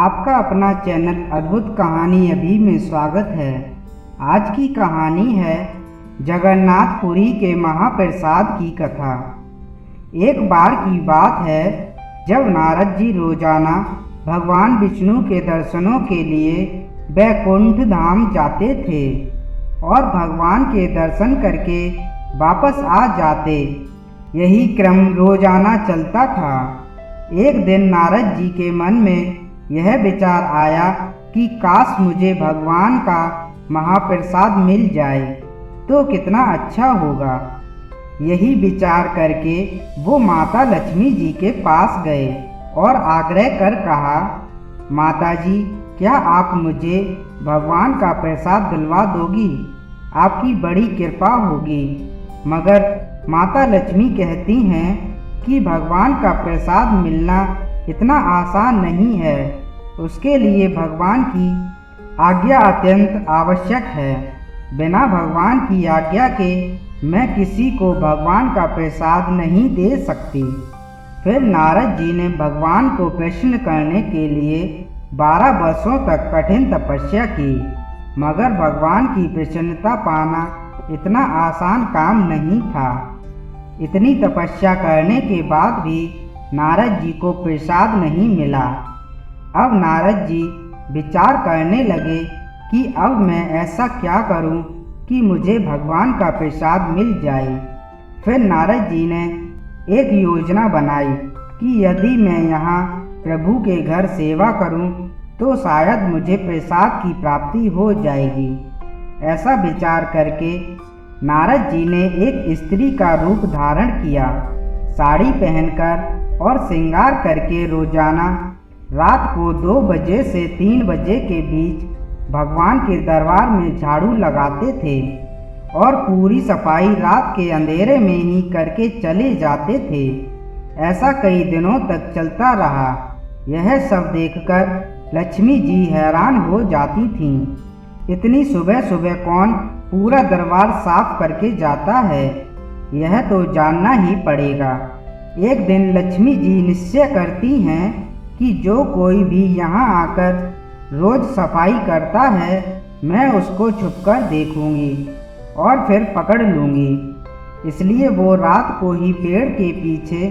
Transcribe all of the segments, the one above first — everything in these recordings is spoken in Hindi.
आपका अपना चैनल अद्भुत कहानी अभी में स्वागत है। आज की कहानी है जगन्नाथपुरी के महाप्रसाद की कथा। एक बार की बात है जब नारद जी रोजाना भगवान विष्णु के दर्शनों के लिए वैकुंठ धाम जाते थे और भगवान के दर्शन करके वापस आ जाते। यही क्रम रोजाना चलता था। एक दिन नारद जी के मन में यह विचार आया कि काश मुझे भगवान का महाप्रसाद मिल जाए तो कितना अच्छा होगा। यही विचार करके वो माता लक्ष्मी जी के पास गए और आग्रह कर कहा, माता जी, क्या आप मुझे भगवान का प्रसाद दिलवा दोगी? आपकी बड़ी कृपा होगी। मगर माता लक्ष्मी कहती हैं कि भगवान का प्रसाद मिलना इतना आसान नहीं है। उसके लिए भगवान की आज्ञा अत्यंत आवश्यक है। बिना भगवान की आज्ञा के मैं किसी को भगवान का प्रसाद नहीं दे सकती। फिर नारद जी ने भगवान को प्रसन्न करने के लिए 12 वर्षों तक कठिन तपस्या की। मगर भगवान की प्रसन्नता पाना इतना आसान काम नहीं था। इतनी तपस्या करने के बाद भी नारद जी को प्रसाद नहीं मिला। अब नारद जी विचार करने लगे कि अब मैं ऐसा क्या करूं कि मुझे भगवान का प्रसाद मिल जाए। फिर नारद जी ने एक योजना बनाई कि यदि मैं यहाँ प्रभु के घर सेवा करूं तो शायद मुझे प्रसाद की प्राप्ति हो जाएगी। ऐसा विचार करके नारद जी ने एक स्त्री का रूप धारण किया। साड़ी पहनकर और श्रृंगार करके रोजाना रात को 2 बजे से 3 बजे के बीच भगवान के दरबार में झाड़ू लगाते थे और पूरी सफाई रात के अंधेरे में ही करके चले जाते थे। ऐसा कई दिनों तक चलता रहा। यह सब देखकर लक्ष्मी जी हैरान हो जाती थीं। इतनी सुबह सुबह कौन पूरा दरबार साफ करके जाता है, यह तो जानना ही पड़ेगा। एक दिन लक्ष्मी जी निश्चय करती हैं कि जो कोई भी यहाँ आकर रोज सफाई करता है मैं उसको छुपकर देखूंगी और फिर पकड़ लूँगी। इसलिए वो रात को ही पेड़ के पीछे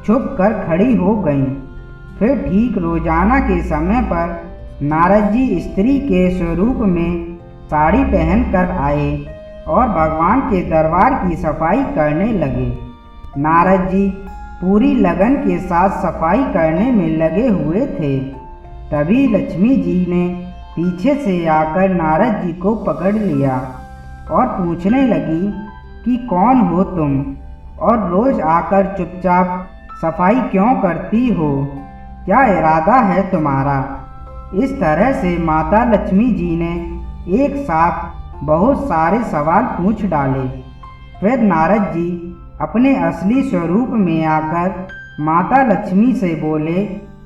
छुपकर खड़ी हो गईं। फिर ठीक रोजाना के समय पर नारद जी स्त्री के स्वरूप में साड़ी पहन कर आए और भगवान के दरबार की सफाई करने लगे। नारद जी पूरी लगन के साथ सफाई करने में लगे हुए थे। तभी लक्ष्मी जी ने पीछे से आकर नारद जी को पकड़ लिया और पूछने लगी कि कौन हो तुम और रोज आकर चुपचाप सफाई क्यों करती हो? क्या इरादा है तुम्हारा? इस तरह से माता लक्ष्मी जी ने एक साथ बहुत सारे सवाल पूछ डाले। फिर नारद जी अपने असली स्वरूप में आकर माता लक्ष्मी से बोले,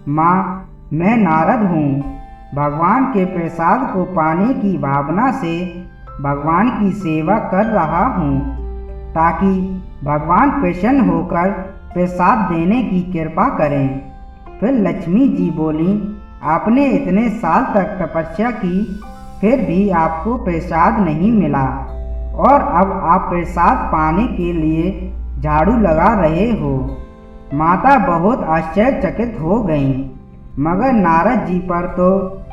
माँ, मैं नारद हूँ। भगवान के प्रसाद को पाने की भावना से भगवान की सेवा कर रहा हूँ ताकि भगवान प्रसन्न होकर प्रसाद देने की कृपा करें। फिर लक्ष्मी जी बोली, आपने इतने साल तक तपस्या की फिर भी आपको प्रसाद नहीं मिला और अब आप प्रसाद पाने के लिए झाड़ू लगा रहे हो। माता बहुत आश्चर्यचकित हो गईं। मगर नारद जी पर तो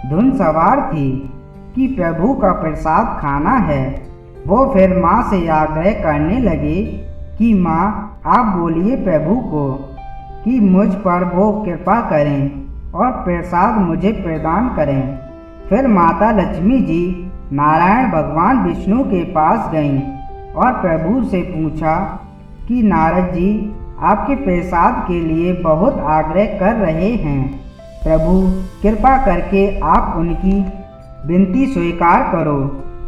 धुन सवार थी कि प्रभु का प्रसाद खाना है। वो फिर माँ से आग्रह करने लगे कि माँ, आप बोलिए प्रभु को कि मुझ पर वो कृपा करें और प्रसाद मुझे प्रदान करें। फिर माता लक्ष्मी जी नारायण भगवान विष्णु के पास गईं और प्रभु से पूछा कि नारद जी आपके प्रसाद के लिए बहुत आग्रह कर रहे हैं। प्रभु, कृपा करके आप उनकी विनती स्वीकार करो।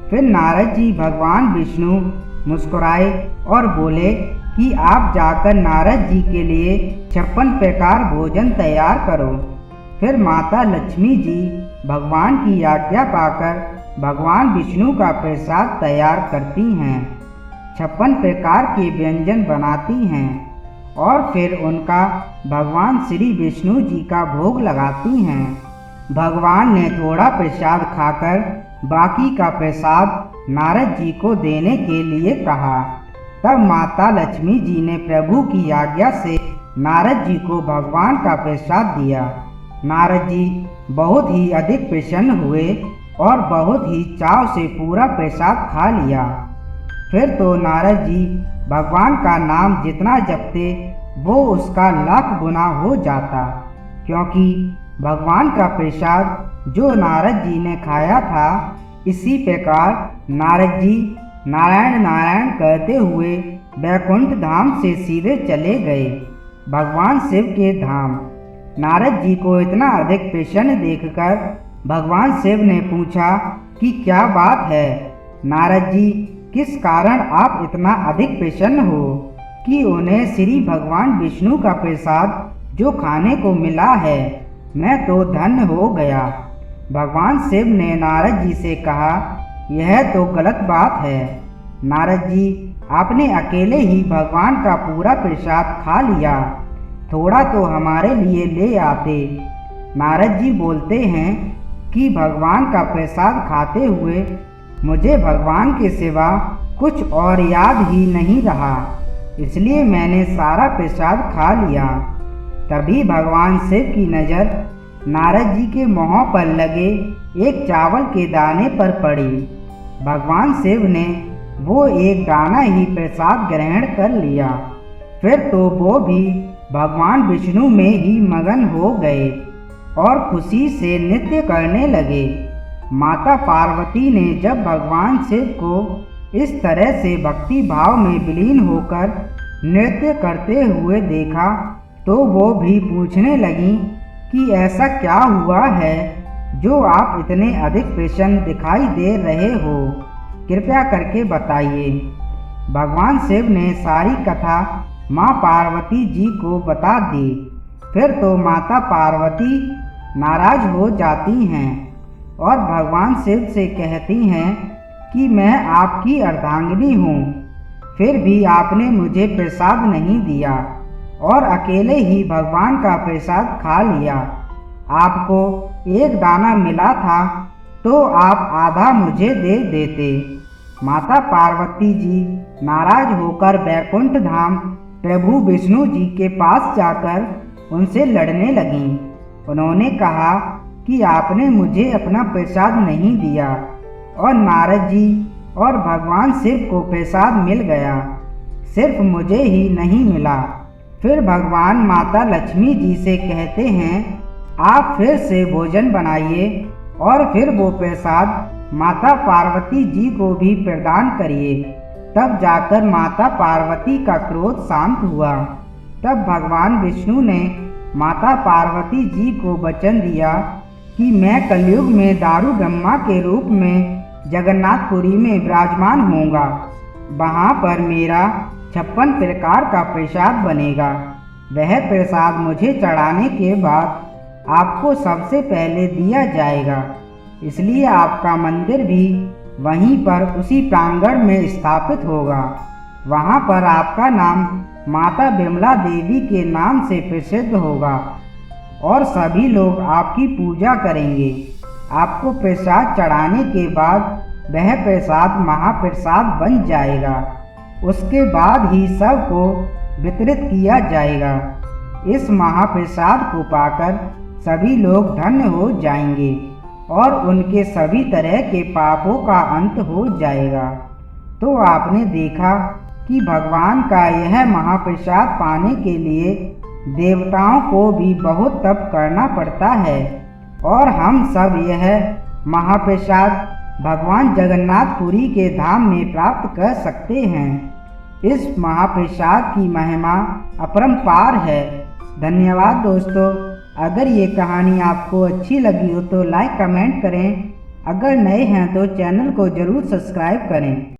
फिर नारद जी भगवान विष्णु मुस्कुराए और बोले कि आप जाकर नारद जी के लिए 56 प्रकार भोजन तैयार करो। फिर माता लक्ष्मी जी भगवान की आज्ञा पाकर भगवान विष्णु का प्रसाद तैयार करती हैं, 56 प्रकार के व्यंजन बनाती हैं और फिर उनका भगवान श्री विष्णु जी का भोग लगाती हैं। भगवान ने थोड़ा प्रसाद खाकर बाकी का प्रसाद नारद जी को देने के लिए कहा। तब माता लक्ष्मी जी ने प्रभु की आज्ञा से नारद जी को भगवान का प्रसाद दिया। नारद जी बहुत ही अधिक प्रसन्न हुए और बहुत ही चाव से पूरा प्रसाद खा लिया। फिर तो नारद जी भगवान का नाम जितना जपते वो उसका लाख गुना हो जाता, क्योंकि भगवान का प्रसाद जो नारद जी ने खाया था। इसी प्रकार नारद जी नारायण नारायण कहते हुए वैकुंठ धाम से सीधे चले गए, भगवान शिव के धाम। नारद जी को इतना अधिक प्रसन्न देखकर भगवान शिव ने पूछा कि क्या बात है नारद जी, किस कारण आप इतना अधिक प्रसन्न हो कि उन्हें श्री भगवान विष्णु का प्रसाद जो खाने को मिला है, मैं तो धन्य हो गया। भगवान शिव ने नारद जी से कहा, यह तो गलत बात है नारद जी, आपने अकेले ही भगवान का पूरा प्रसाद खा लिया, थोड़ा तो हमारे लिए ले आते। नारद जी बोलते हैं कि भगवान का प्रसाद खाते हुए मुझे भगवान के सिवा कुछ और याद ही नहीं रहा, इसलिए मैंने सारा प्रसाद खा लिया। तभी भगवान शिव की नज़र नारद जी के मुँह पर लगे एक चावल के दाने पर पड़ी। भगवान शिव ने वो एक दाना ही प्रसाद ग्रहण कर लिया। फिर तो वो भी भगवान विष्णु में ही मगन हो गए और खुशी से नृत्य करने लगे। माता पार्वती ने जब भगवान शिव को इस तरह से भक्ति भाव में विलीन होकर नृत्य करते हुए देखा तो वो भी पूछने लगी कि ऐसा क्या हुआ है जो आप इतने अधिक प्रसन्न दिखाई दे रहे हो, कृपया करके बताइए। भगवान शिव ने सारी कथा माँ पार्वती जी को बता दी। फिर तो माता पार्वती नाराज हो जाती हैं और भगवान शिव से कहती हैं कि मैं आपकी अर्धांगिनी हूँ, फिर भी आपने मुझे प्रसाद नहीं दिया और अकेले ही भगवान का प्रसाद खा लिया। आपको एक दाना मिला था तो आप आधा मुझे दे देते। माता पार्वती जी नाराज होकर वैकुंठ धाम प्रभु विष्णु जी के पास जाकर उनसे लड़ने लगीं। उन्होंने कहा कि आपने मुझे अपना प्रसाद नहीं दिया और नारद जी और भगवान शिव को प्रसाद मिल गया, सिर्फ मुझे ही नहीं मिला। फिर भगवान माता लक्ष्मी जी से कहते हैं, आप फिर से भोजन बनाइए और फिर वो प्रसाद माता पार्वती जी को भी प्रदान करिए। तब जाकर माता पार्वती का क्रोध शांत हुआ। तब भगवान विष्णु ने माता पार्वती जी को वचन दिया कि मैं कलयुग में दारू ब्रह्मा के रूप में जगन्नाथपुरी में विराजमान होऊंगा। वहाँ पर मेरा 56 प्रकार का प्रसाद बनेगा। वह प्रसाद मुझे चढ़ाने के बाद आपको सबसे पहले दिया जाएगा, इसलिए आपका मंदिर भी वहीं पर उसी प्रांगण में स्थापित होगा। वहाँ पर आपका नाम माता विमला देवी के नाम से प्रसिद्ध होगा और सभी लोग आपकी पूजा करेंगे। आपको प्रसाद चढ़ाने के बाद वह प्रसाद महाप्रसाद बन जाएगा। उसके बाद ही सबको वितरित किया जाएगा। इस महाप्रसाद को पाकर सभी लोग धन्य हो जाएंगे और उनके सभी तरह के पापों का अंत हो जाएगा। तो आपने देखा कि भगवान का यह महाप्रसाद पाने के लिए देवताओं को भी बहुत तप करना पड़ता है और हम सब यह महाप्रसाद भगवान जगन्नाथपुरी के धाम में प्राप्त कर सकते हैं। इस महाप्रसाद की महिमा अपरंपार है। धन्यवाद दोस्तों। अगर ये कहानी आपको अच्छी लगी हो तो लाइक कमेंट करें। अगर नए हैं तो चैनल को ज़रूर सब्सक्राइब करें।